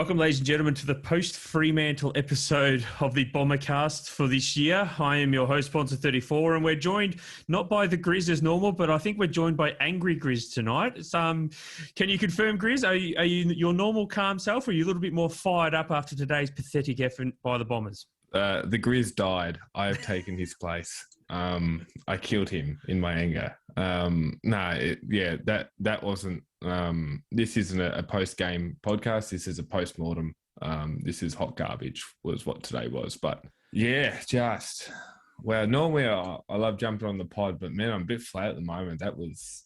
Welcome, ladies and gentlemen, to the post-Fremantle episode of the Bombercast for this year. I am your host, Sponsor34, and we're joined not by the Grizz as normal, but I think we're joined by Angry Grizz tonight. Can you confirm, Grizz, are you your normal calm self, or are you a little bit more fired up after today's pathetic effort by the Bombers? The Grizz died. I have taken his place. I killed him in my anger. That wasn't. This isn't a post-game podcast. This is a post-mortem. This is hot garbage was what today was. But yeah, normally I love jumping on the pod, but man, I'm a bit flat at the moment. That was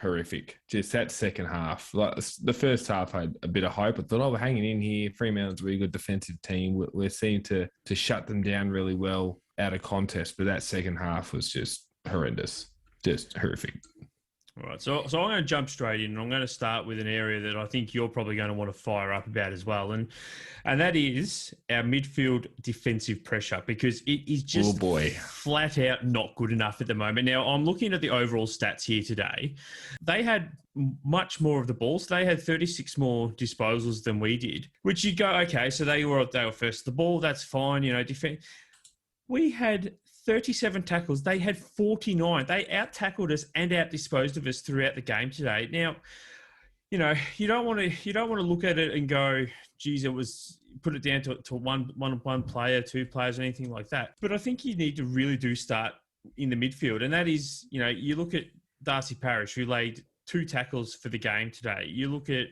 horrific. Just that second half. Like the first half, I had a bit of hope. I thought, we're hanging in here. Fremantle's a really good defensive team. We're seeming to shut them down really well out of contest. But that second half was just horrendous. Just horrific. All right, so I'm going to jump straight in, and I'm going to start with an area that I think you're probably going to want to fire up about as well, and that is our midfield defensive pressure, because it is just flat out not good enough at the moment. Now, I'm looking at the overall stats here today. They had much more of the balls. They had 36 more disposals than we did, which you'd go, okay, so they were first the ball, that's fine, defense. We had 37 tackles. They had 49. They out-tackled us and out-disposed of us throughout the game today. Now, you don't want to look at it and go, geez, put it down to one player, two players, or anything like that. But I think you need to really do start in the midfield. And that is, you look at Darcy Parish, who laid 2 tackles for the game today. You look at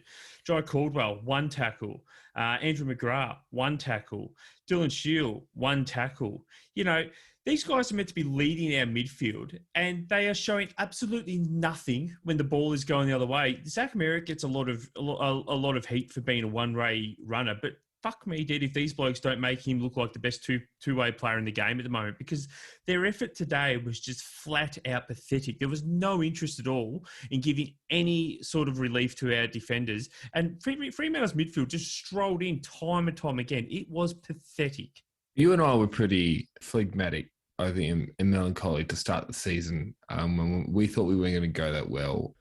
Jai Caldwell, 1 tackle. Andrew McGrath, 1 tackle. Dylan Shield, 1 tackle. These guys are meant to be leading our midfield, and they are showing absolutely nothing when the ball is going the other way. Zach Merrick gets a lot of heat for being a one-way runner, but fuck me dead if these blokes don't make him look like the best two-way player in the game at the moment, because their effort today was just flat out pathetic. There was no interest at all in giving any sort of relief to our defenders, and Fremantle's midfield just strolled in time and time again. It was pathetic. You and I were pretty phlegmatic, I think, and melancholy to start the season. When we thought we weren't going to go that well.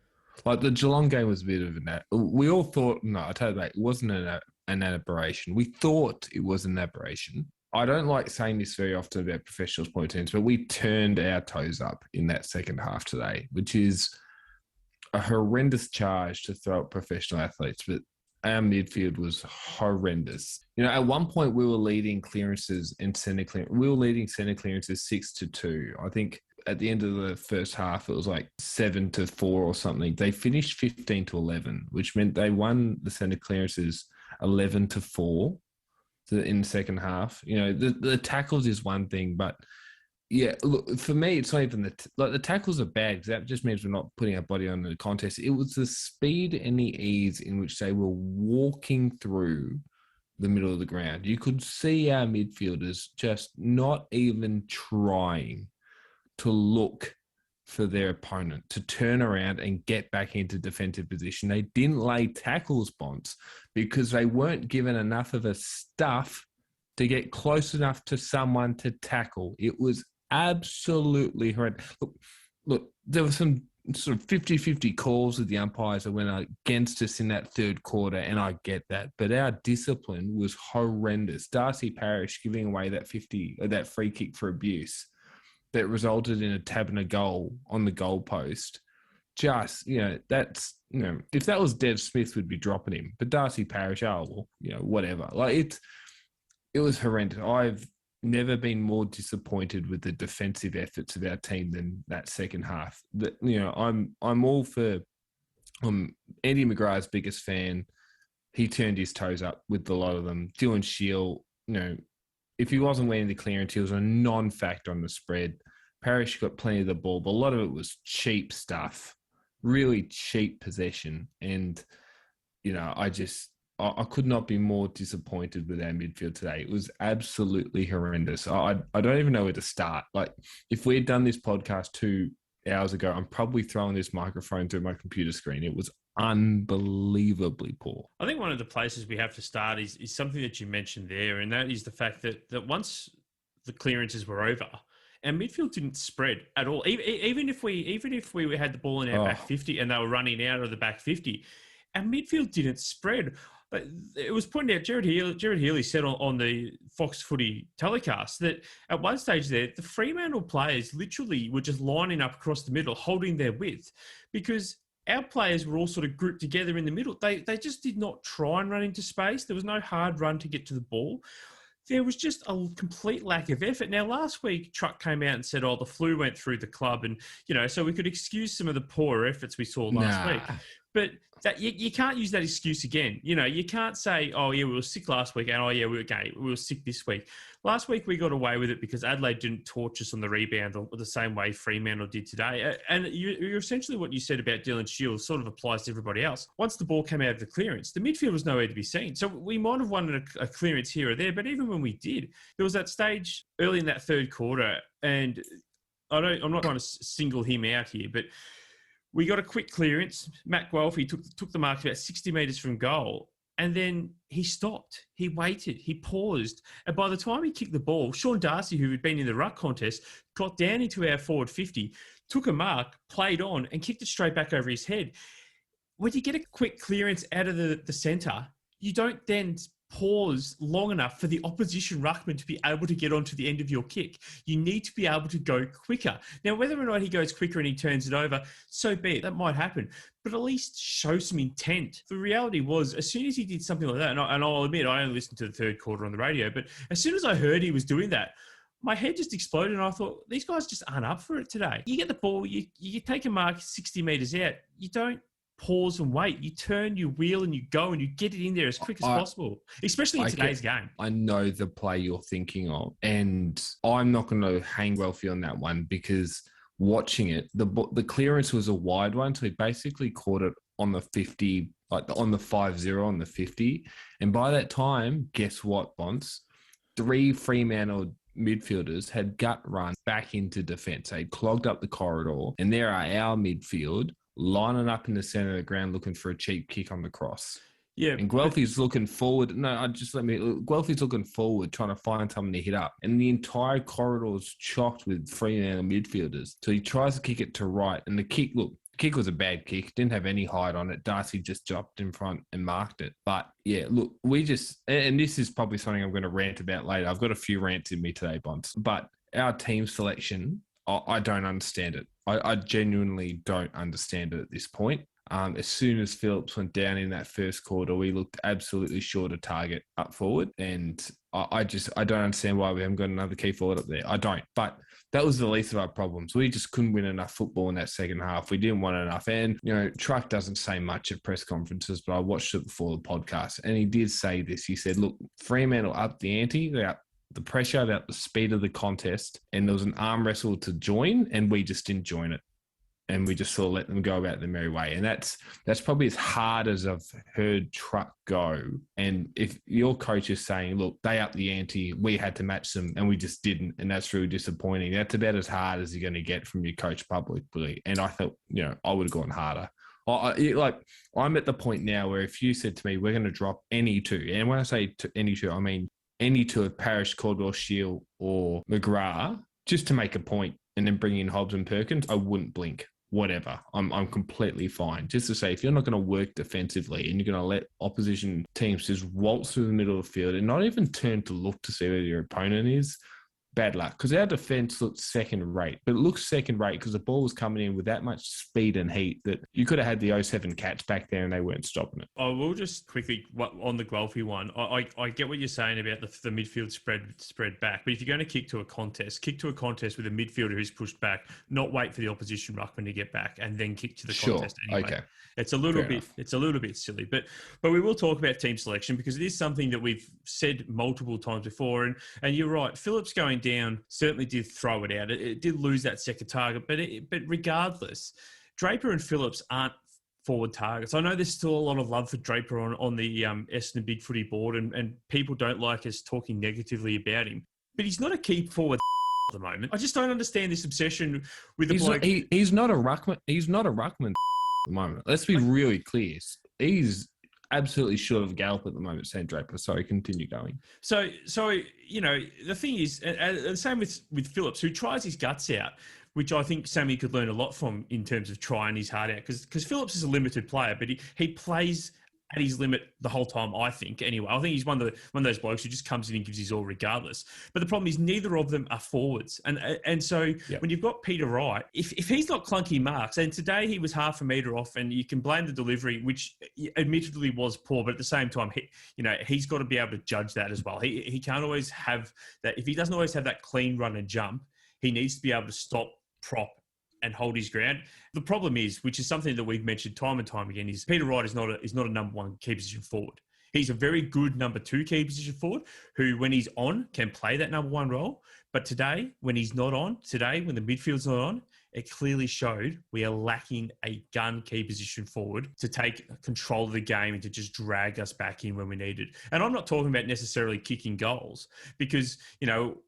Like the Geelong game was a bit of we all thought, no, I tell you that, it wasn't an aberration. We thought it was an aberration. I don't like saying this very often about professional sport teams, but we turned our toes up in that second half today, which is a horrendous charge to throw at professional athletes, but our midfield was horrendous. At one point we were leading clearances and centre clearance. We were leading centre clearances 6-2. I think at the end of the first half, it was like 7-4 or something. They finished 15-11, which meant they won the centre clearances 11-4 in the second half. The tackles is one thing, but yeah, look, for me, it's not even the tackles are bad, because that just means we're not putting our body under the contest. It was the speed and the ease in which they were walking through the middle of the ground. You could see our midfielders just not even trying to look for their opponent to turn around and get back into defensive position. They didn't lay tackles, Bonds, because they weren't given enough of a stuff to get close enough to someone to tackle. It was absolutely horrendous. Look, there were some sort of 50-50 calls with the umpires that went against us in that third quarter, and I get that. But our discipline was horrendous. Darcy Parish giving away that free kick for abuse that resulted in a tab and a goal on the goal post. Just, that's, if that was Dev Smith, we'd be dropping him. But Darcy Parish, whatever. Like, it was horrendous. I've never been more disappointed with the defensive efforts of our team than that second half. I'm all for. Andy McGrath's biggest fan. He turned his toes up with a lot of them. Dylan Shield, if he wasn't winning the clearance, he was a non-factor on the spread. Parish got plenty of the ball, but a lot of it was cheap stuff, really cheap possession, and I could not be more disappointed with our midfield today. It was absolutely horrendous. I don't even know where to start. Like, if we had done this podcast 2 hours ago, I'm probably throwing this microphone through my computer screen. It was unbelievably poor. I think one of the places we have to start is something that you mentioned there, and that is the fact that once the clearances were over, our midfield didn't spread at all. Even if we had the ball in our back 50 and they were running out of the back 50, our midfield didn't spread. But it was pointed out, Jared Healy said on the Fox Footy telecast that at one stage there, the Fremantle players literally were just lining up across the middle, holding their width, because our players were all sort of grouped together in the middle. They just did not try and run into space. There was no hard run to get to the ball. There was just a complete lack of effort. Now, last week, Truck came out and said, the flu went through the club. And, so we could excuse some of the poor efforts we saw last week. But that you can't use that excuse again. You can't say, we were sick last week, and, we were sick this week. Last week, we got away with it because Adelaide didn't torch us on the rebound the same way Fremantle did today. And you're essentially what you said about Dylan Shields sort of applies to everybody else. Once the ball came out of the clearance, the midfield was nowhere to be seen. So we might have won a clearance here or there, but even when we did, there was that stage early in that third quarter, and I'm not trying to single him out here, but we got a quick clearance. Matt Guelphy took the mark about 60 metres from goal, and then he stopped. He waited. He paused. And by the time he kicked the ball, Sean Darcy, who had been in the ruck contest, got down into our forward 50, took a mark, played on, and kicked it straight back over his head. When you get a quick clearance out of the centre, you don't then pause long enough for the opposition ruckman to be able to get onto the end of your kick. You need to be able to go quicker. Now, whether or not he goes quicker and he turns it over, so be it. That might happen. But at least show some intent. The reality was, as soon as he did something like that, and I'll admit, I only listened to the third quarter on the radio, but as soon as I heard he was doing that, my head just exploded, and I thought, these guys just aren't up for it today. You get the ball, you take a mark 60 metres out, you don't pause and wait. You turn, you wheel, and you go, and you get it in there as quick as possible, especially in today's game. I know the play you're thinking of, and I'm not going to hang Guelphy on that one because watching it, the clearance was a wide one, so he basically caught it on the 50, like on the 5-0 on the 50. And by that time, guess what, Bonce? 3 Fremantle midfielders had gut run back into defence. They clogged up the corridor, and there are our midfield lining up in the centre of the ground looking for a cheap kick on the cross. Yeah. And Guelphy's looking forward. Guelphy's looking forward, trying to find someone to hit up. And the entire corridor is chocked with Fremantle midfielders. So he tries to kick it to right. And the kick was a bad kick. Didn't have any height on it. Darcy just jumped in front and marked it. But yeah, look, and this is probably something I'm going to rant about later. I've got a few rants in me today, Bonds. But our team selection, I don't understand it. I genuinely don't understand it at this point. As soon as Phillips went down in that first quarter, we looked absolutely short of target up forward. And I don't understand why we haven't got another key forward up there. I don't. But that was the least of our problems. We just couldn't win enough football in that second half. We didn't want enough. And, Truck doesn't say much at press conferences, but I watched it before the podcast. And he did say this. He said, look, Fremantle upped the ante. They upped the pressure, about the speed of the contest, and there was an arm wrestle to join, and we just didn't join it. And we just sort of let them go about their merry way. And that's probably as hard as I've heard Truck go. And if your coach is saying, look, they upped the ante, we had to match them, and we just didn't, and that's really disappointing, that's about as hard as you're going to get from your coach publicly. And I thought, I would have gone harder. I'm at the point now where if you said to me, we're going to drop any two, and when I say any two, I mean any two of Parrish, Caldwell, Shield, or McGrath, just to make a point, and then bring in Hobbs and Perkins, I wouldn't blink. Whatever. I'm completely fine. Just to say, if you're not going to work defensively and you're going to let opposition teams just waltz through the middle of the field and not even turn to look to see where your opponent is, bad luck. Because our defence looked second rate, but it looks second rate because the ball was coming in with that much speed and heat that you could have had the 07 Cats back there and they weren't stopping it. I will just quickly, on the Guelphy one, I get what you're saying about the midfield spread back, but if you're going to kick to a contest with a midfielder who's pushed back, not wait for the opposition ruckman to get back and then kick to the contest anyway. Okay. It's a little bit silly, but we will talk about team selection because it is something that we've said multiple times before. And you're right, Phillips going down certainly did throw it out. It did lose that second target, but regardless, Draper and Phillips aren't forward targets. I know there's still a lot of love for Draper on the Essendon Big Footy board, and people don't like us talking negatively about him, but he's not a key forward at the moment. I just don't understand this obsession with the bloke. He's not a ruckman. He's not a ruckman. The moment. Let's be really clear. He's absolutely short of gallop at the moment, Sam Draper. Sorry, continue going. So the thing is, and same with Phillips, who tries his guts out, which I think Sammy could learn a lot from in terms of trying his heart out, because Phillips is a limited player, but he plays at his limit the whole time, I think. Anyway, I think he's one of those blokes who just comes in and gives his all regardless. But the problem is neither of them are forwards. And so when you've got Peter Wright, if he's not clunky marks, and today he was half a metre off, and you can blame the delivery, which admittedly was poor, but at the same time, he's got to be able to judge that as well. He can't always have that. If he doesn't always have that clean run and jump, he needs to be able to stop, prop, and hold his ground. The problem is, which is something that we've mentioned time and time again, is Peter Wright is not a number one key position forward. He's a very good number two key position forward who, when he's on, can play that number one role. But today, when he's not on, when the midfield's not on, it clearly showed we are lacking a gun key position forward to take control of the game and to just drag us back in when we need it. And I'm not talking about necessarily kicking goals because, I don't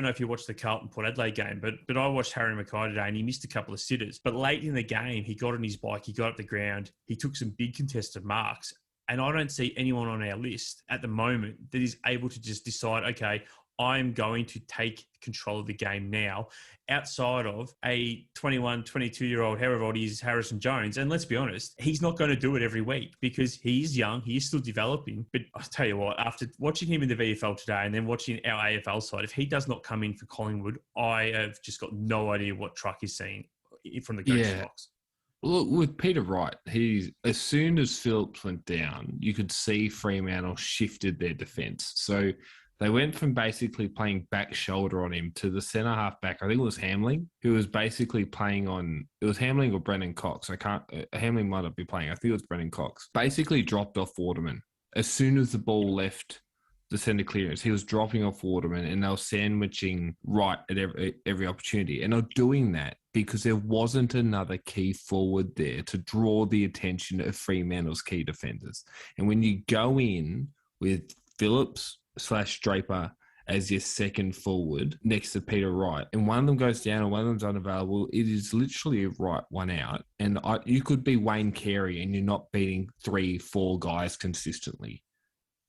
know if you watched the Carlton Port Adelaide game, but I watched Harry Mackay today and he missed a couple of sitters. But late in the game, he got on his bike, he got up the ground, he took some big contested marks. And I don't see anyone on our list at the moment that is able to just decide, okay, I'm going to take control of the game now outside of a 21, 22-year-old, however old he is, Harrison Jones. And let's be honest, he's not going to do it every week because he is young. He is still developing. But I'll tell you what, after watching him in the VFL today and then watching our AFL side, if he does not come in for Collingwood, I have just got no idea what truck he's seeing from the coach's box. Look, with Peter Wright, as soon as Phillips went down, you could see Fremantle shifted their defence. So they went from basically playing back shoulder on him to the centre half back. I think it was Hamling, who was basically playing on. It was Hamling or Brendan Cox. Hamling might not be playing. I think it was Brendan Cox. Basically dropped off Waterman as soon as the ball left the centre clearance. He was dropping off Waterman, and they were sandwiching Wright at every opportunity. And they're doing that because there wasn't another key forward there to draw the attention of Fremantle's key defenders. And when you go in with Phillips/Draper as your second forward next to Peter Wright, and one of them goes down and one of them's unavailable, it is literally a right one out. And you could be Wayne Carey and you're not beating 3-4 guys consistently.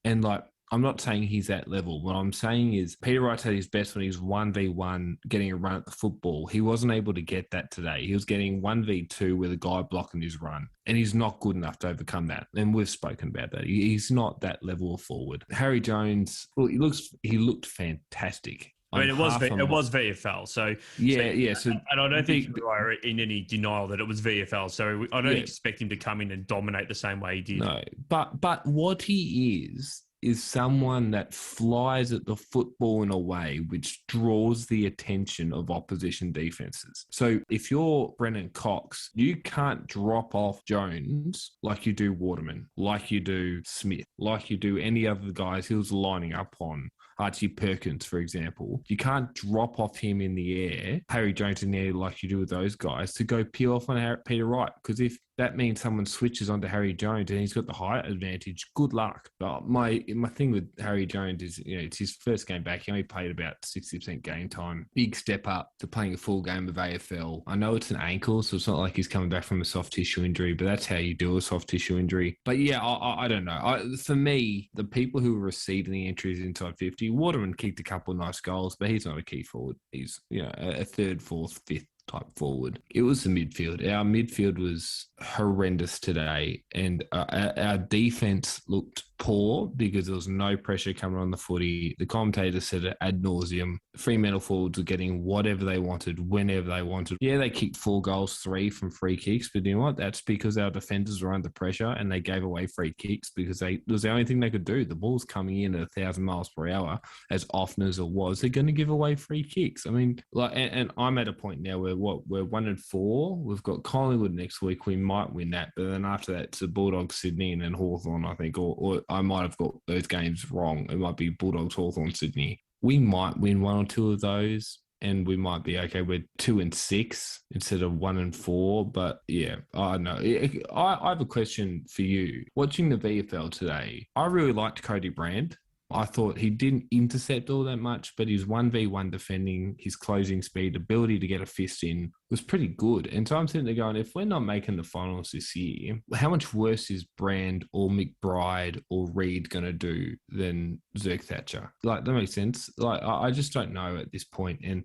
And I'm not saying he's at level. What I'm saying is Peter Wright's at his best when he's 1v1 getting a run at the football. He wasn't able to get that today. He was getting 1v2 with a guy blocking his run. And he's not good enough to overcome that. And we've spoken about that. He's not that level of forward. Harry Jones, well, he looked fantastic. I mean, it was VFL, so yeah. So, and I don't think you are in any denial that it was VFL. So I don't expect him to come in and dominate the same way he did. No, but what he is someone that flies at the football in a way which draws the attention of opposition defenses. So if you're Brendan Cox, you can't drop off Jones like you do Waterman, like you do Smith, like you do any other guys he was lining up on. Archie Perkins, for example. You can't drop off him in the air, Harry Jones in the air like you do with those guys, to go peel off on Peter Wright. Because if that means someone switches onto Harry Jones and he's got the height advantage, good luck. But my thing with Harry Jones is, it's his first game back. He only played about 60% game time. Big step up to playing a full game of AFL. I know it's an ankle, so it's not like he's coming back from a soft tissue injury, but that's how you do a soft tissue injury. But yeah, I don't know. For me, the people who were receiving the entries inside 50, Waterman kicked a couple of nice goals, but he's not a key forward. He's, a third, fourth, fifth type forward. It was the midfield. Our midfield was horrendous today, and our defense looked poor because there was no pressure coming on the footy. The commentator said it ad nauseum. Fremantle forwards were getting whatever they wanted, whenever they wanted. Yeah, they kicked 4 goals, 3 from free kicks, but you know what? That's because our defenders were under pressure and they gave away free kicks because it was the only thing they could do. The ball's coming in at 1,000 miles per hour as often as it was. They're going to give away free kicks. I mean, and I'm at a point now where we're 1-4. We've got Collingwood next week. We might win that, but then after that, it's the Bulldogs, Sydney, and then Hawthorn, I think, or I might have got those games wrong. It might be Bulldogs, Hawthorn, Sydney. We might win 1 or 2 of those, and we might be okay. We're 2-6 instead of 1-4. But yeah, I don't know. I have a question for you. Watching the VFL today, I really liked Cody Brand. I thought he didn't intercept all that much, but his 1v1 defending, his closing speed, ability to get a fist in was pretty good. And so I'm sitting there going, if we're not making the finals this year, how much worse is Brand or McBride or Reid going to do than Zerk Thatcher? That makes sense. I just don't know at this point. And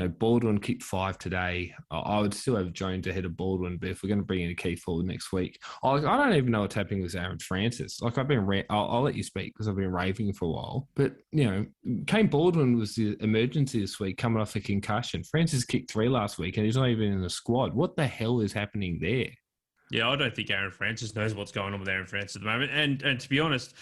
Baldwin kicked 5 today. I would still have Jones ahead of Baldwin, but if we're going to bring in a key forward next week, I don't even know what's happening with Aaron Francis. Like I'll let you speak because I've been raving for a while. But Kane Baldwin was the emergency this week, coming off a concussion. Francis kicked 3 last week, and he's not even in the squad. What the hell is happening there? Yeah, I don't think Aaron Francis knows what's going on with Aaron Francis at the moment. And to be honest,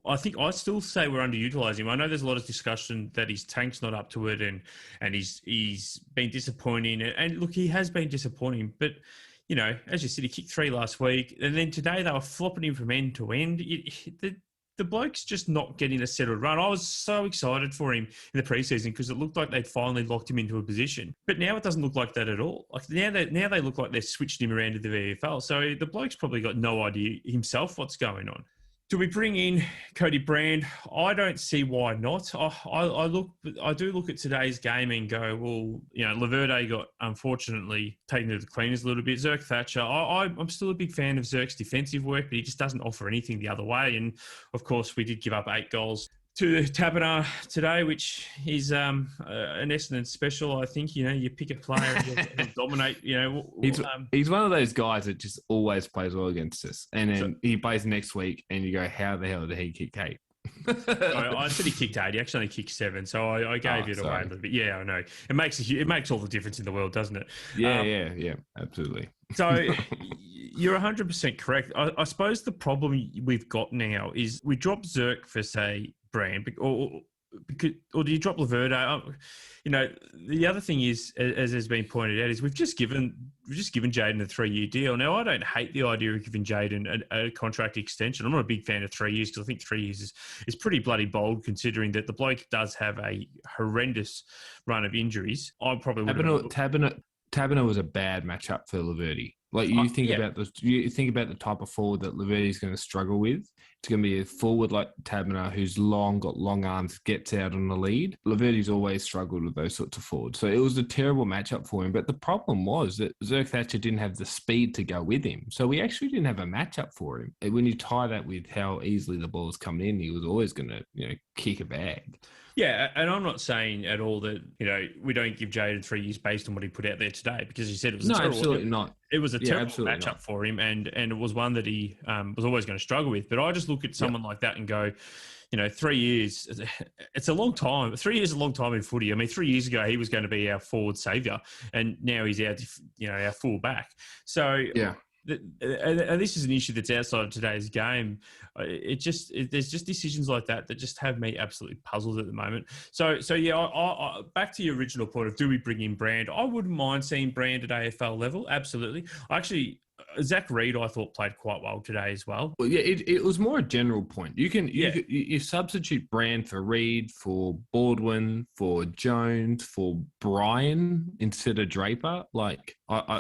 I think I still say we're underutilising him. I know there's a lot of discussion that his tank's not up to it and he's been disappointing. And look, he has been disappointing. But, as you said, he kicked 3 last week. And then today they were flopping him from end to end. The bloke's just not getting a settled run. I was so excited for him in the preseason because it looked like they'd finally locked him into a position. But now it doesn't look like that at all. Like now they look like they've switched him around to the VFL. So the bloke's probably got no idea himself what's going on. Do we bring in Cody Brand? I don't see why not. I do look at today's game and go, well, Laverde got unfortunately taken to the cleaners a little bit. Zerk Thatcher, I'm still a big fan of Zerk's defensive work, but he just doesn't offer anything the other way. And of course, we did give up 8 goals to Taberner today, which is an Essendon special. I think you pick a player and dominate. He's one of those guys that just always plays well against us, and then he plays next week, and you go, "How the hell did he kick 8?" I said he kicked 8. He actually only kicked 7, so I gave it away a little bit. Yeah, I know. It makes all the difference in the world, doesn't it? Yeah, absolutely. So you're 100% correct. I suppose the problem we've got now is we drop Zerk for, say, Brand, or do you drop Laverde? The other thing is, as has been pointed out, is we've just given Jayden a 3-year deal. Now, I don't hate the idea of giving Jayden a contract extension. I'm not a big fan of 3 years because I think 3 years is pretty bloody bold, considering that the bloke does have a horrendous run of injuries. I probably would. Taberner was a bad matchup for Laverde. Like you think about the type of forward that Laverde's going to struggle with. It's going to be a forward like Taberner who's got long arms, gets out on the lead. Laverde's always struggled with those sorts of forwards. So it was a terrible matchup for him. But the problem was that Zerk Thatcher didn't have the speed to go with him. So we actually didn't have a matchup for him. And when you tie that with how easily the ball was coming in, he was always going to kick a bag. Yeah, and I'm not saying at all that we don't give Jayden 3 years based on what he put out there today, because he said it was absolutely not. It was a terrible matchup for him, and it was one that he was always going to struggle with. But I just look at someone like that and go, 3 years, it's a long time. 3 years is a long time in footy. I mean, 3 years ago he was going to be our forward saviour, and now he's our full back. So yeah. And this is an issue that's outside of today's game. There's just decisions like that just have me absolutely puzzled at the moment. So yeah, I back to your original point of, do we bring in Brand? I wouldn't mind seeing Brand at AFL level. Absolutely. Zach Reid, I thought, played quite well today as well. Well, yeah, it was more a general point. You substitute Brand for Reid, for Baldwin, for Jones, for Brian instead of Draper. Like,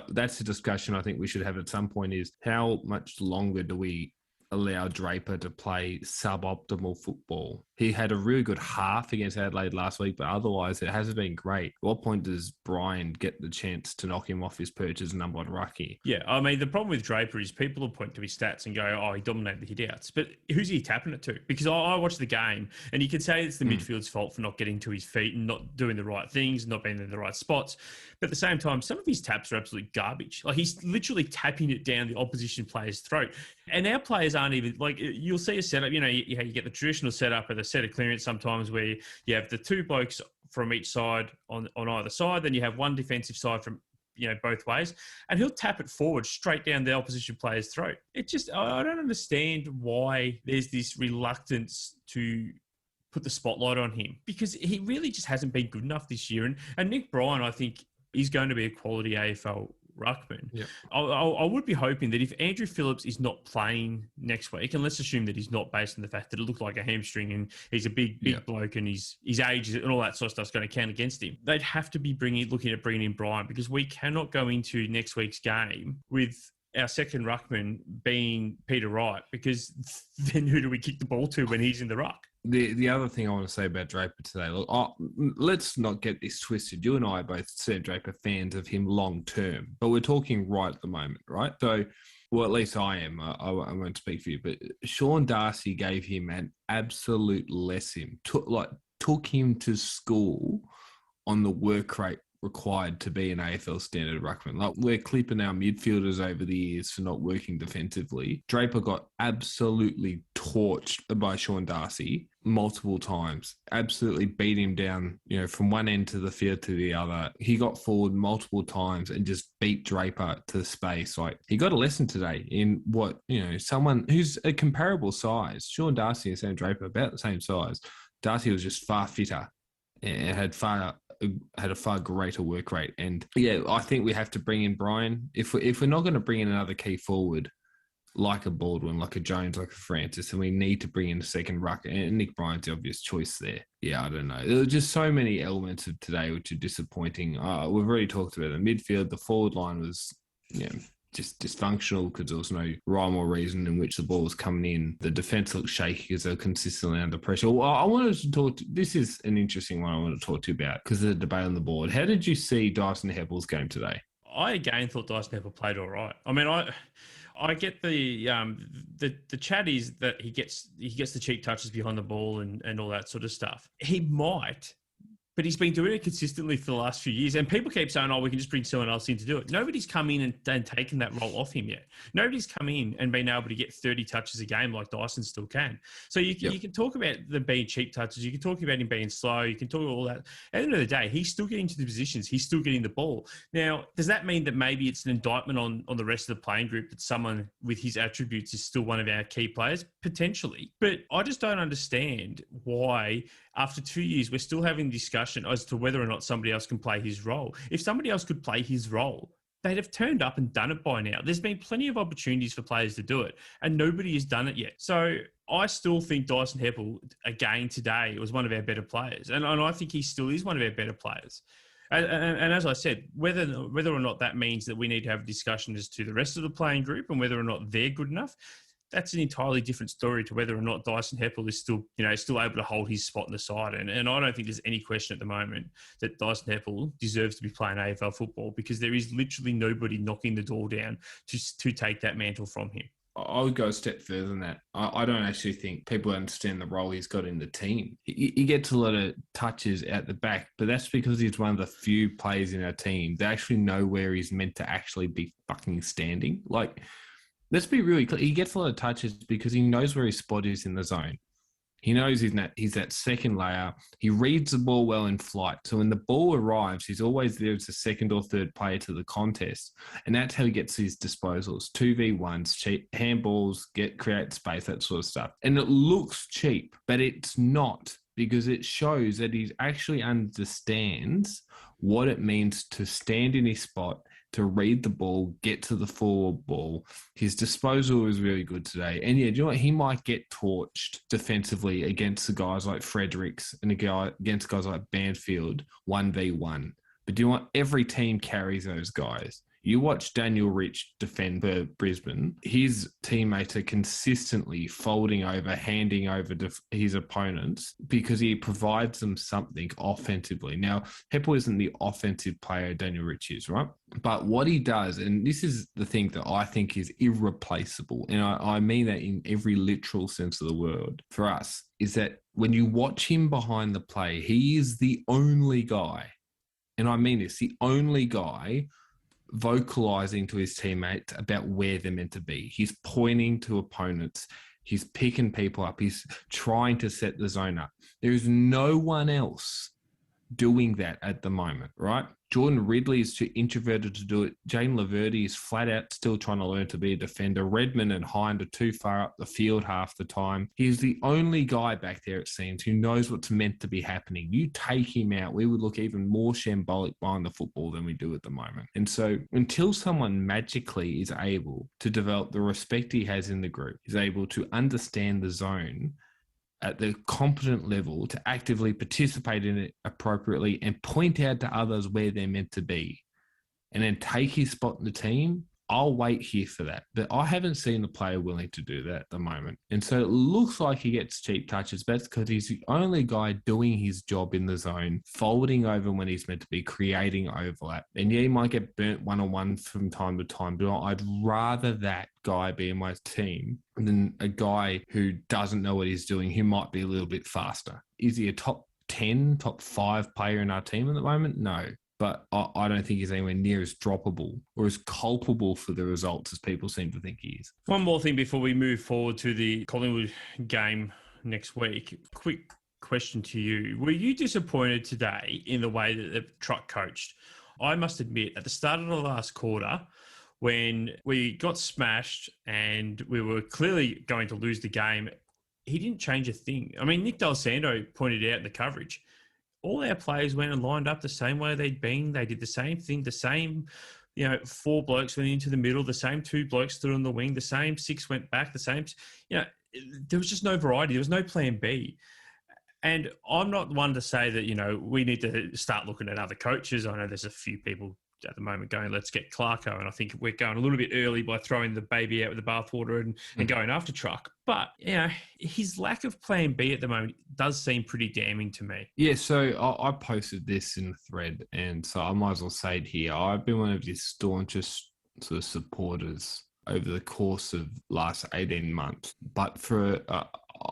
that's a discussion I think we should have at some point, is how much longer do we allow Draper to play suboptimal football? He had a really good half against Adelaide last week, but otherwise it hasn't been great. At what point does Brian get the chance to knock him off his perch as number 1 rucky? Yeah, I mean, the problem with Draper is people will point to his stats and go, oh, he dominated the hit-outs. But who's he tapping it to? Because I watched the game, and you could say it's the midfield's fault for not getting to his feet and not doing the right things, not being in the right spots. But at the same time, some of his taps are absolute garbage. Like, he's literally tapping it down the opposition player's throat. And our players aren't even, like, you'll see a setup, you get the traditional setup at a set of clearance sometimes where you have the 2 blokes from each side on either side, then you have one defensive side from both ways, and he'll tap it forward straight down the opposition player's throat. I don't understand why there's this reluctance to put the spotlight on him, because he really just hasn't been good enough this year. And Nick Bryan, I think, is going to be a quality AFL ruckman. Yeah. I would be hoping that if Andrew Phillips is not playing next week, and let's assume that he's not, based on the fact that it looked like a hamstring and he's a big bloke and his age and all that sort of stuff's going to count against him, they'd have to be looking at bringing in Bryan, because we cannot go into next week's game with our second ruckman being Peter Wright, because then who do we kick the ball to when he's in the ruck? The other thing I want to say about Draper today, let's not get this twisted. You and I are both Sam Draper fans of him long term, but we're talking right at the moment, right? So, well, at least I am. I won't speak for you, but Sean Darcy gave him an absolute lesson. Took him to school on the work rate required to be an AFL standard ruckman. Like, we're clipping our midfielders over the years for not working defensively. Draper got absolutely torched by Sean Darcy multiple times. Absolutely beat him down, from one end to the field to the other. He got forward multiple times and just beat Draper to space. Like, he got a lesson today in what, someone who's a comparable size. Sean Darcy and Sam Draper about the same size. Darcy was just far fitter and had a far greater work rate. And yeah, I think we have to bring in Brian. If we're not going to bring in another key forward like a Baldwin, like a Jones, like a Francis, and we need to bring in a second ruck, and Nick Bryan's the obvious choice there. Yeah, I don't know. There were just so many elements of today which are disappointing. We've already talked about the midfield. The forward line was, just dysfunctional because there was no rhyme or reason in which the ball was coming in. The defence looked shaky because they were consistently under pressure. Well, I wanted to talk this is an interesting one I want to talk to you about because of the debate on the board. How did you see Dyson Heppel's game today? I again thought Dyson Heppel played all right. I mean, I get the chat is that he gets the cheap touches behind the ball and all that sort of stuff. He might, but he's been doing it consistently for the last few years. And people keep saying, we can just bring someone else in to do it. Nobody's come in and taken that role off him yet. Nobody's come in and been able to get 30 touches a game like Dyson still can. So you can talk about them being cheap touches. You can talk about him being slow. You can talk about all that. At the end of the day, he's still getting to the positions. He's still getting the ball. Now, does that mean that maybe it's an indictment on the rest of the playing group that someone with his attributes is still one of our key players? Potentially. But I just don't understand why, after 2 years, we're still having discussion as to whether or not somebody else can play his role. If somebody else could play his role, they'd have turned up and done it by now. There's been plenty of opportunities for players to do it, and nobody has done it yet. So I still think Dyson Heppel, again today, was one of our better players. And I think he still is one of our better players. And as I said, whether or not that means that we need to have a discussion as to the rest of the playing group and whether or not they're good enough, that's an entirely different story to whether or not Dyson Heppel is still able to hold his spot in the side. And I don't think there's any question at the moment that Dyson Heppel deserves to be playing AFL football because there is literally nobody knocking the door down to take that mantle from him. I would go a step further than that. I don't actually think people understand the role he's got in the team. He gets a lot of touches out the back, but that's because he's one of the few players in our team that actually know where he's meant to actually be fucking standing. Like, let's be really clear. He gets a lot of touches because he knows where his spot is in the zone. He knows he's that second layer. He reads the ball well in flight. So when the ball arrives, he's always there as a second or third player to the contest. And that's how he gets his disposals. 2v1s, cheap handballs, create space, that sort of stuff. And it looks cheap, but it's not, because it shows that he actually understands what it means to stand in his spot, to read the ball, get to the forward ball. His disposal was really good today. And yeah, do you know what? He might get torched defensively against the guys like Fredericks and against guys like Banfield 1v1. But do you know what? Every team carries those guys. You watch Daniel Rich defend for Brisbane. His teammates are consistently folding over, handing over his opponents because he provides them something offensively. Now, Heppel isn't the offensive player Daniel Rich is, right? But what he does, and this is the thing that I think is irreplaceable, and I mean that in every literal sense of the word for us, is that when you watch him behind the play, he is the only guy, and I mean this, the only guy vocalizing to his teammates about where they're meant to be. He's pointing to opponents. He's picking people up. He's trying to set the zone up. There is no one else doing that at the moment, right? Jordan Ridley is too introverted to do it. Jane Laverty is flat out still trying to learn to be a defender. Redmond and Hind are too far up the field half the time. He's the only guy back there, it seems, who knows what's meant to be happening. You take him out, we would look even more shambolic behind the football than we do at the moment. And so until someone magically is able to develop the respect he has in the group, is able to understand the zone at the competent level, to actively participate in it appropriately and point out to others where they're meant to be, and then take his spot in the team, I'll wait here for that. But I haven't seen a player willing to do that at the moment. And so it looks like he gets cheap touches, but that's because he's the only guy doing his job in the zone, folding over when he's meant to be, creating overlap. And yeah, he might get burnt one-on-one from time to time, but I'd rather that guy be in my team than a guy who doesn't know what he's doing, who might be a little bit faster. Is he a top 10, top 5 player in our team at the moment? No. but I don't think he's anywhere near as droppable or as culpable for the results as people seem to think he is. One more thing before we move forward to the Collingwood game next week. Quick question to you. Were you disappointed today in the way that the truck coached? I must admit, at the start of the last quarter, when we got smashed and we were clearly going to lose the game, he didn't change a thing. I mean, Nick Del Santo pointed out in the coverage, all our players went and lined up the same way they'd been. They did the same thing, the same, 4 blokes went into the middle, the same 2 blokes stood on the wing, the same 6 went back, the same, there was just no variety. There was no plan B. And I'm not one to say that, we need to start looking at other coaches. I know there's a few people at the moment going, let's get Clarko. And I think we're going a little bit early by throwing the baby out with the bathwater and going after Truck. But, his lack of plan B at the moment does seem pretty damning to me. Yeah, so I posted this in the thread, and so I might as well say it here. I've been one of his staunchest sort of supporters over the course of last 18 months. But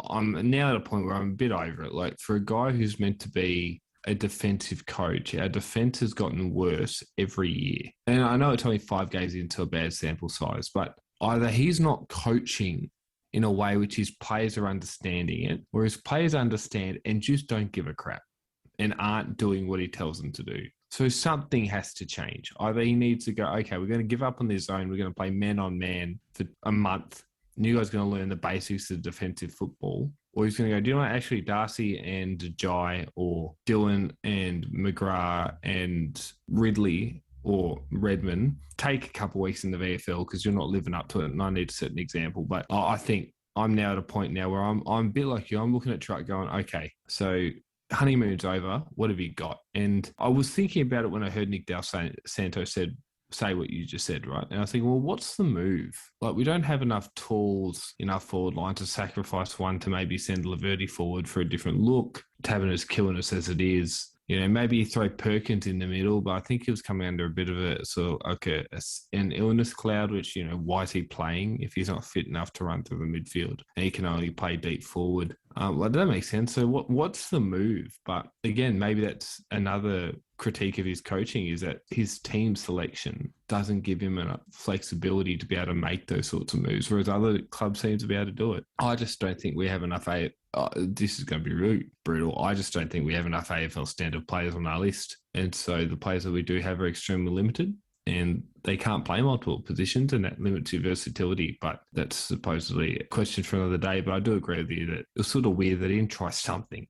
I'm now at a point where I'm a bit over it. Like, for a guy who's meant to be a defensive coach, our defense has gotten worse every year. And I know it's only 5 games into a bad sample size, but either he's not coaching in a way which his players are understanding it, or his players understand and just don't give a crap and aren't doing what he tells them to do. So something has to change. Either he needs to go, okay, we're going to give up on this zone. We're going to play man on man for a month. And you guys are going to learn the basics of defensive football. Or he's going to go, do you know what? Actually, Darcy and Jai or Dylan and McGrath and Ridley or Redmond take a couple of weeks in the VFL because you're not living up to it. And I need to set an example. But I think I'm now at a point now where I'm a bit like you. I'm looking at Truck going, okay, so honeymoon's over. What have you got? And I was thinking about it when I heard Nick Del Santo say what you just said, right? And I was thinking, well, what's the move? Like, we don't have enough tools in our forward line to sacrifice one to maybe send Laverty forward for a different look. Taverner's killing us as it is. Maybe you throw Perkins in the middle, but I think he was coming under a bit of a sort of like an illness cloud, which, why is he playing if he's not fit enough to run through the midfield and he can only play deep forward? Well, that makes sense. So what's the move? But again, maybe that's another critique of his coaching, is that his team selection doesn't give him enough flexibility to be able to make those sorts of moves, whereas other clubs seem to be able to do it. I just don't think we have enough this is going to be really brutal. I just don't think we have enough AFL standard players on our list. And so the players that we do have are extremely limited and they can't play multiple positions, and that limits your versatility. But that's supposedly a question for another day. But I do agree with you that it was sort of weird that he didn't try something.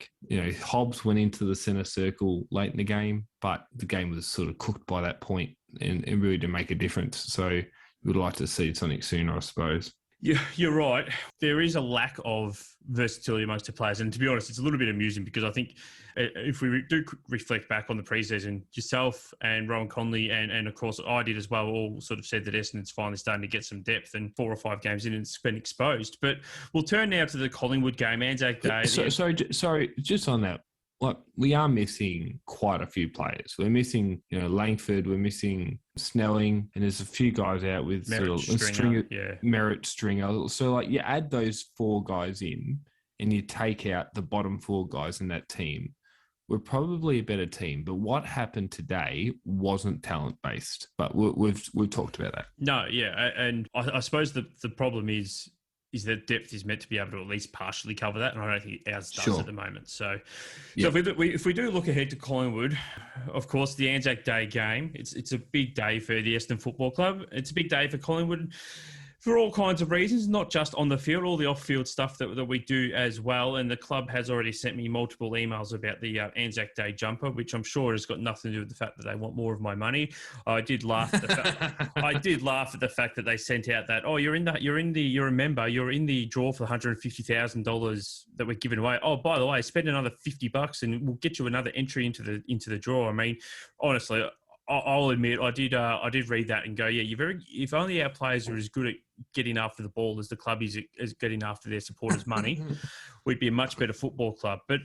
Hobbs went into the centre circle late in the game, but the game was sort of cooked by that point and really didn't make a difference. So we would like to see something sooner, I suppose. Yeah, you're right. There is a lack of versatility amongst the players. And to be honest, it's a little bit amusing because I think if we do reflect back on the preseason, yourself and Rowan Conley and of course I did as well, all sort of said that Essendon's finally starting to get some depth, and 4 or 5 games in and it's been exposed. But we'll turn now to the Collingwood game, Anzac Day. Sorry, just on that. Like, we are missing quite a few players. We're missing, Langford, we're missing Snelling, and there's a few guys out with Merritt, Stringer. So, like, you add those 4 guys in and you take out the bottom 4 guys in that team, we're probably a better team. But what happened today wasn't talent-based. But we've talked about that. No, yeah. And I suppose the problem is that depth is meant to be able to at least partially cover that, and I don't think ours does at the moment. So if we do look ahead to Collingwood, of course, the Anzac Day game, it's a big day for the Essendon Football Club. It's a big day for Collingwood for all kinds of reasons, not just on the field, all the off-field stuff that we do as well. And the club has already sent me multiple emails about the Anzac Day jumper, which I'm sure has got nothing to do with the fact that they want more of my money. I did laugh at the fact that they sent out that, you're a member, you're in the draw for $150,000 that we're giving away. Oh, by the way, spend another $50 and we'll get you another entry into the draw. I mean, honestly, I'll admit I did read that and go, if only our players are as good at getting after the ball as the club is getting after their supporters' money, we'd be a much better football club. But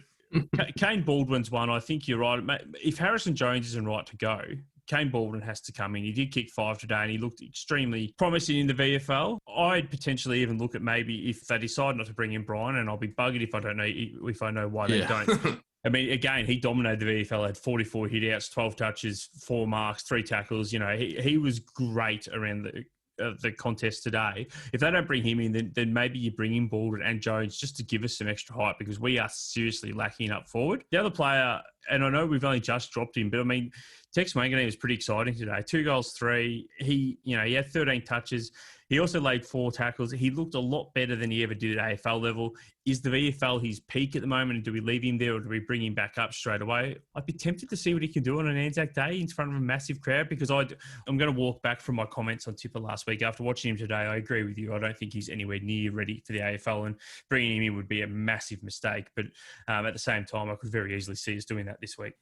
Kane Baldwin's one. I think you're right. If Harrison Jones isn't right to go, Kane Baldwin has to come in. He did kick 5 today and he looked extremely promising in the VFL. I'd potentially even look at maybe if they decide not to bring in Brian, and I'll be buggered if I know why they don't. I mean, again, he dominated the VFL, had 44 hitouts, 12 touches, 4 marks, 3 tackles. You know, he was great around the contest today. If they don't bring him in, then maybe you bring in Baldwin and Jones just to give us some extra height, because we are seriously lacking up forward. The other player, and I know we've only just dropped him, but I mean, Tex Manganese was pretty exciting today. 2 goals, 3. He had 13 touches. He also laid 4 tackles. He looked a lot better than he ever did at AFL level. Is the VFL his peak at the moment, and do we leave him there or do we bring him back up straight away? I'd be tempted to see what he can do on an Anzac Day in front of a massive crowd, because I'm going to walk back from my comments on Tipper last week. After watching him today, I agree with you. I don't think he's anywhere near ready for the AFL, and bringing him in would be a massive mistake. But at the same time, I could very easily see us doing that this week.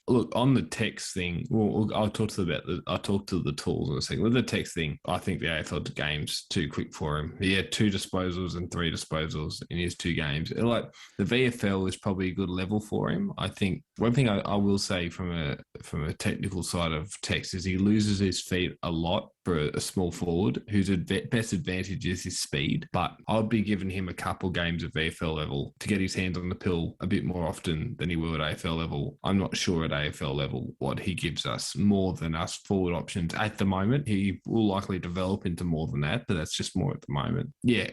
Look, on the Tex thing, I'll talk to the tools in a second. With the Tex thing, I think the AFL game's too quick for him. He had 2 disposals and 3 disposals in his 2 games. Like, the VFL is probably a good level for him. I think one thing I will say from a technical side of Tex is he loses his feet a lot for a small forward whose best advantage is his speed. But I'd be giving him a couple games at VFL level to get his hands on the pill a bit more often than he will at AFL level. I'm not sure at AFL level what he gives us more than us forward options at the moment. He will likely develop into more than that, but that's just more at the moment. Yeah,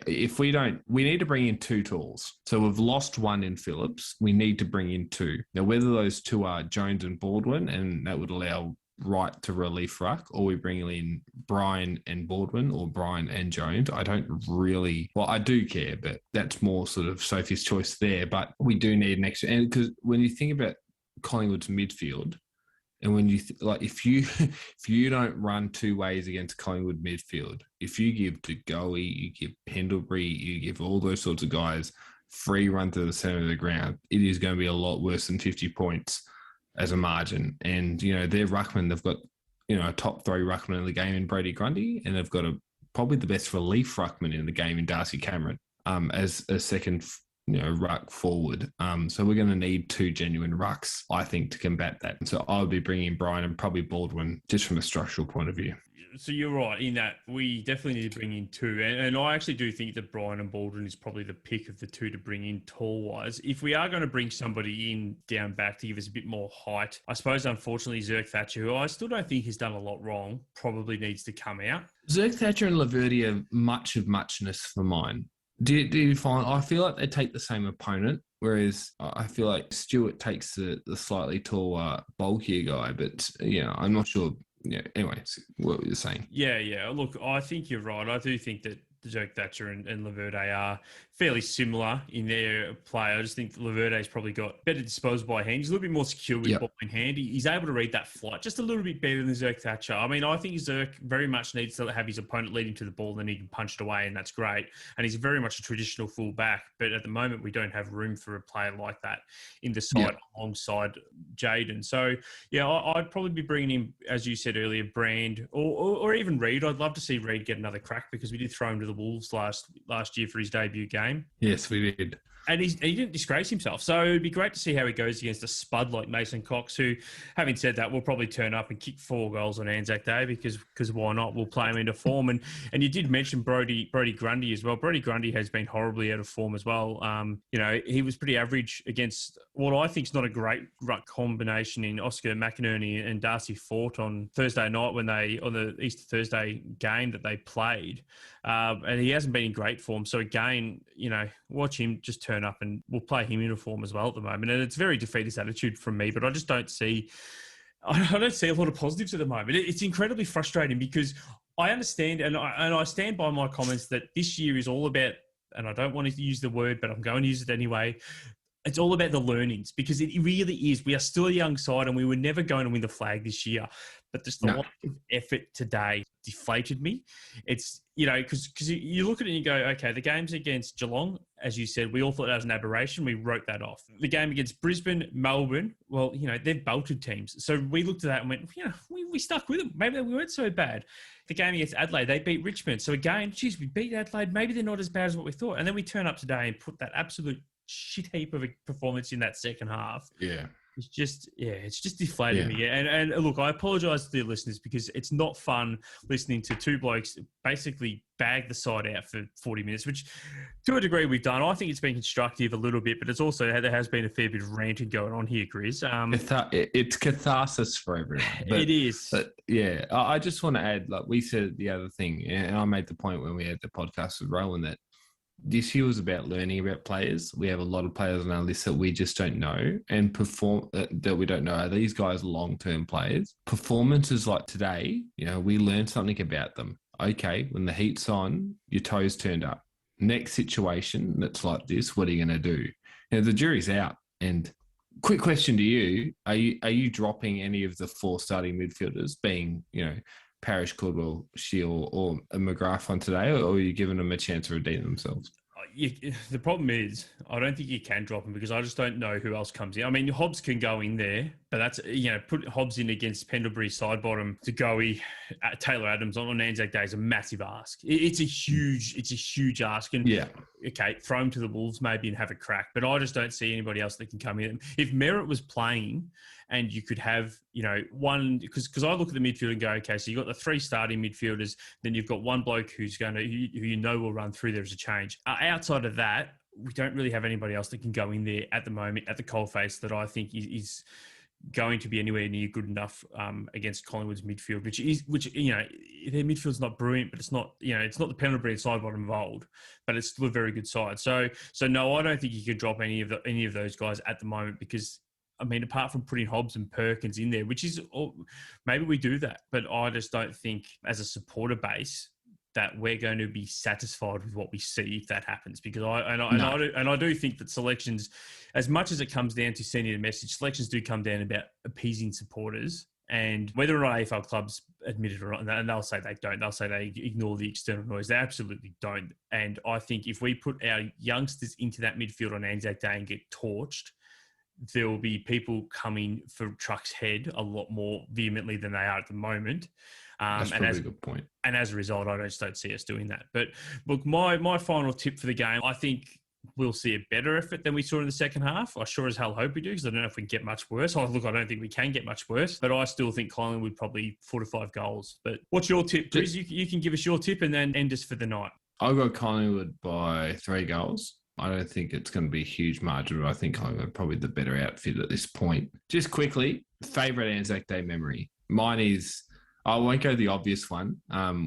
we need to bring in 2 tools. So we've lost 1 in Phillips. We need to bring in 2. Now, whether those 2 are Jones and Baldwin, and that would allow Wright to relief ruck, or we bring in Brian and Baldwin or Brian and Jones. I do care, but that's more sort of Sophie's choice there. But we do need an extra, and because when you think about Collingwood's midfield, and when you if you don't run 2 ways against Collingwood midfield, if you give to Goey, you give Pendlebury, you give all those sorts of guys free run to the centre of the ground, it is going to be a lot worse than 50 points as a margin. And, their ruckman, they've got, a top 3 ruckman in the game in Brody Grundy, and they've got probably the best relief ruckman in the game in Darcy Cameron as a second, ruck forward. So we're going to need 2 genuine rucks, I think, to combat that. And so I would be bringing in Brian and probably Baldwin just from a structural point of view. So you're right in that we definitely need to bring in 2. And I actually do think that Brian and Baldwin is probably the pick of the 2 to bring in tall-wise. If we are going to bring somebody in down back to give us a bit more height, I suppose, unfortunately, Zerk Thatcher, who I still don't think has done a lot wrong, probably needs to come out. Zerk Thatcher and Laverde are much of muchness for mine. Do you find, I feel like they take the same opponent, whereas I feel like Stewart takes the slightly taller, bulkier guy, but, I'm not sure. Yeah, anyway, what you're saying. Yeah. Look, I think you're right. I do think that Zerk Thatcher and Laverde are fairly similar in their play. I just think Laverde's probably got better disposal by hand. He's a little bit more secure with ball in hand. He's able to read that flight just a little bit better than Zerk Thatcher. I mean, I think Zerk very much needs to have his opponent lead him to the ball, then he can punch it away, and that's great. And he's very much a traditional fullback, but at the moment we don't have room for a player like that in the side alongside Jaden. So, I'd probably be bringing him, as you said earlier, Brand or even Reid. I'd love to see Reid get another crack, because we did throw him to the Wolves last year for his debut game. Yes, we did. And he didn't disgrace himself. So it'd be great to see how he goes against a spud like Mason Cox, who, having said that, will probably turn up and kick 4 goals on Anzac Day, because why not? We'll play him into form. And you did mention Brody Grundy as well. Brody Grundy has been horribly out of form as well. He was pretty average against what I think is not a great ruck combination in Oscar McInerney and Darcy Fort on Thursday night on the Easter Thursday game that they played. And he hasn't been in great form. So again, watch him just turn up, and we'll play him in a form as well at the moment. And it's very defeatist attitude from me, but I just don't see a lot of positives at the moment. It's incredibly frustrating, because I understand and I stand by my comments that this year is all about, and I don't want to use the word, but I'm going to use it anyway. It's all about the learnings, because it really is. We are still a young side, and we were never going to win the flag this year. But just the lack of effort today deflated me. It's, because you look at it and you go, okay, the games against Geelong, as you said, we all thought that was an aberration. We wrote that off. The game against Brisbane, Melbourne, well, they've belted teams. So we looked at that and went, we stuck with them. Maybe we weren't so bad. The game against Adelaide, they beat Richmond. So again, we beat Adelaide. Maybe they're not as bad as what we thought. And then we turn up today and put that absolute shit heap of a performance in that second half. Yeah. it's just deflated me. And look, I apologise to the listeners because it's not fun listening to two blokes basically bag the side out for 40 minutes, which to a degree we've done. I think it's been constructive a little bit, but it's also there has been a fair bit of ranting going on here, Grizz. It's catharsis for everyone. It is. But yeah, I just want to add, like we said the other thing, and I made the point when we had the podcast with Rowan that this year was about learning about players. We have a lot of players on our list that we just don't know and that we don't know. Are these guys long-term players? Performances like today, we learned something about them. Okay, when the heat's on, your toes turned up. Next situation that's like this, what are you going to do? The jury's out. And quick question to you: Are you dropping any of the 4 starting midfielders, being Parrish, Caldwell, Shield, or a McGrath on today, or are you giving them a chance to redeem themselves? The problem is, I don't think you can drop them because I just don't know who else comes in. I mean, Hobbs can go in there, but that's, put Hobbs in against Pendlebury side bottom to Goey, Taylor Adams on Anzac Day is a massive ask. It's a huge ask. And okay, throw him to the Wolves maybe and have a crack, but I just don't see anybody else that can come in. If Merritt was playing and you could have, one, because I look at the midfield and go, okay, so you've got the 3 starting midfielders, then you've got one bloke who will run through there as a change. Outside of that, we don't really have anybody else that can go in there at the moment at the coalface that I think is going to be anywhere near good enough against Collingwood's midfield, which their midfield's not brilliant, but it's not the Pendlebury side bottom of old, but it's still a very good side. So no, I don't think you could drop any of those guys at the moment because, I mean, apart from putting Hobbs and Perkins in there, which is, maybe we do that, but I just don't think as a supporter base that we're going to be satisfied with what we see if that happens. Because I do think that selections, as much as it comes down to sending a message, selections do come down about appeasing supporters. And whether or not AFL clubs admit it or not, and they'll say they don't, they'll say they ignore the external noise. They absolutely don't. And I think if we put our youngsters into that midfield on Anzac Day and get torched, there will be people coming for Truck's head a lot more vehemently than they are at the moment. That's probably a good point. And as a result, I just don't see us doing that. But look, my final tip for the game, I think we'll see a better effort than we saw in the second half. I sure as hell hope we do, because I don't know if we can get much worse. I don't think we can get much worse, but I still think Collingwood would probably 4 to 5 goals. But what's your tip, Chris? You can give us your tip and then end us for the night. I'll go Collingwood by 3 goals. I don't think it's going to be a huge margin, but I think Collingwood probably the better outfit at this point. Just quickly, favourite Anzac Day memory. Mine is, I won't go the obvious one,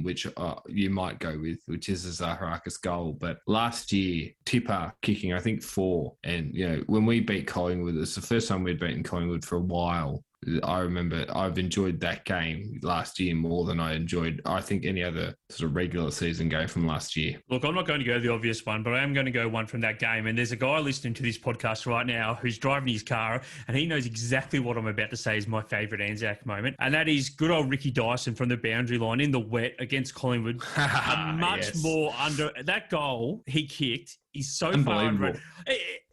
which you might go with, which is a Zaharakis goal. But last year, Tipper kicking, I think 4. And, when we beat Collingwood, it's the first time we'd beaten Collingwood for a while. I remember I've enjoyed that game last year more than I enjoyed, I think, any other sort of regular season game from last year. Look, I'm not going to go the obvious one, but I am going to go one from that game. And there's a guy listening to this podcast right now who's driving his car, and he knows exactly what I'm about to say is my favourite Anzac moment. And that is good old Ricky Dyson from the boundary line in the wet against Collingwood. More under that goal he kicked is so far under.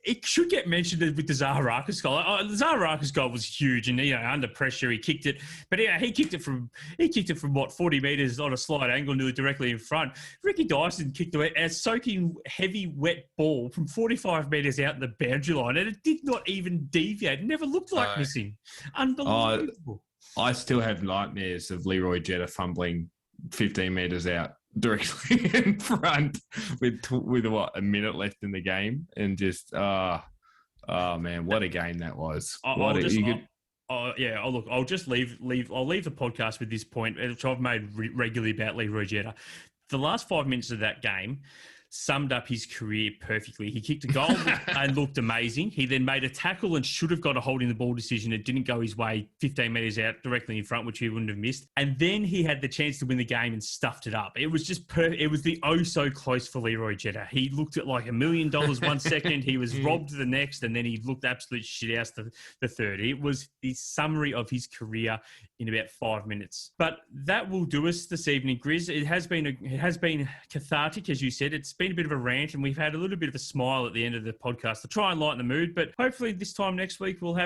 It should get mentioned with the Zaharakis goal. The Zaharakis goal was huge, and under pressure he kicked it. But he kicked it from 40 metres on a slight angle, nearly directly in front. Ricky Dyson kicked a soaking heavy wet ball from 45 metres out in the boundary line, and it did not even deviate. It never looked like missing. Unbelievable. I still have nightmares of Leroy Jetta fumbling 15 metres out directly in front with a minute left in the game, and just oh man, what a game that was. I'll leave the podcast with this point, which I've made regularly about Leroy Jetta. The last 5 minutes of that game summed up his career perfectly. He kicked a goal and looked amazing. He then made a tackle and should have got a holding the ball decision. It didn't go his way 15 metres out directly in front, which he wouldn't have missed. And then he had the chance to win the game and stuffed it up. It was just it was the so close for Leroy Jetta. He looked at like $1 million 1 second. He was robbed the next, and then he looked absolute shit house the third. It was the summary of his career in about 5 minutes. But that will do us this evening, Grizz. It has been cathartic, as you said. It's been a bit of a rant, and we've had a little bit of a smile at the end of the podcast to try and lighten the mood. But hopefully this time next week we'll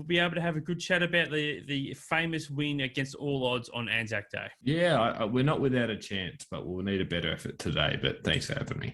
be able to have a good chat about the famous win against all odds on Anzac Day. Yeah, we're not without a chance, but we'll need a better effort today. But thanks for having me.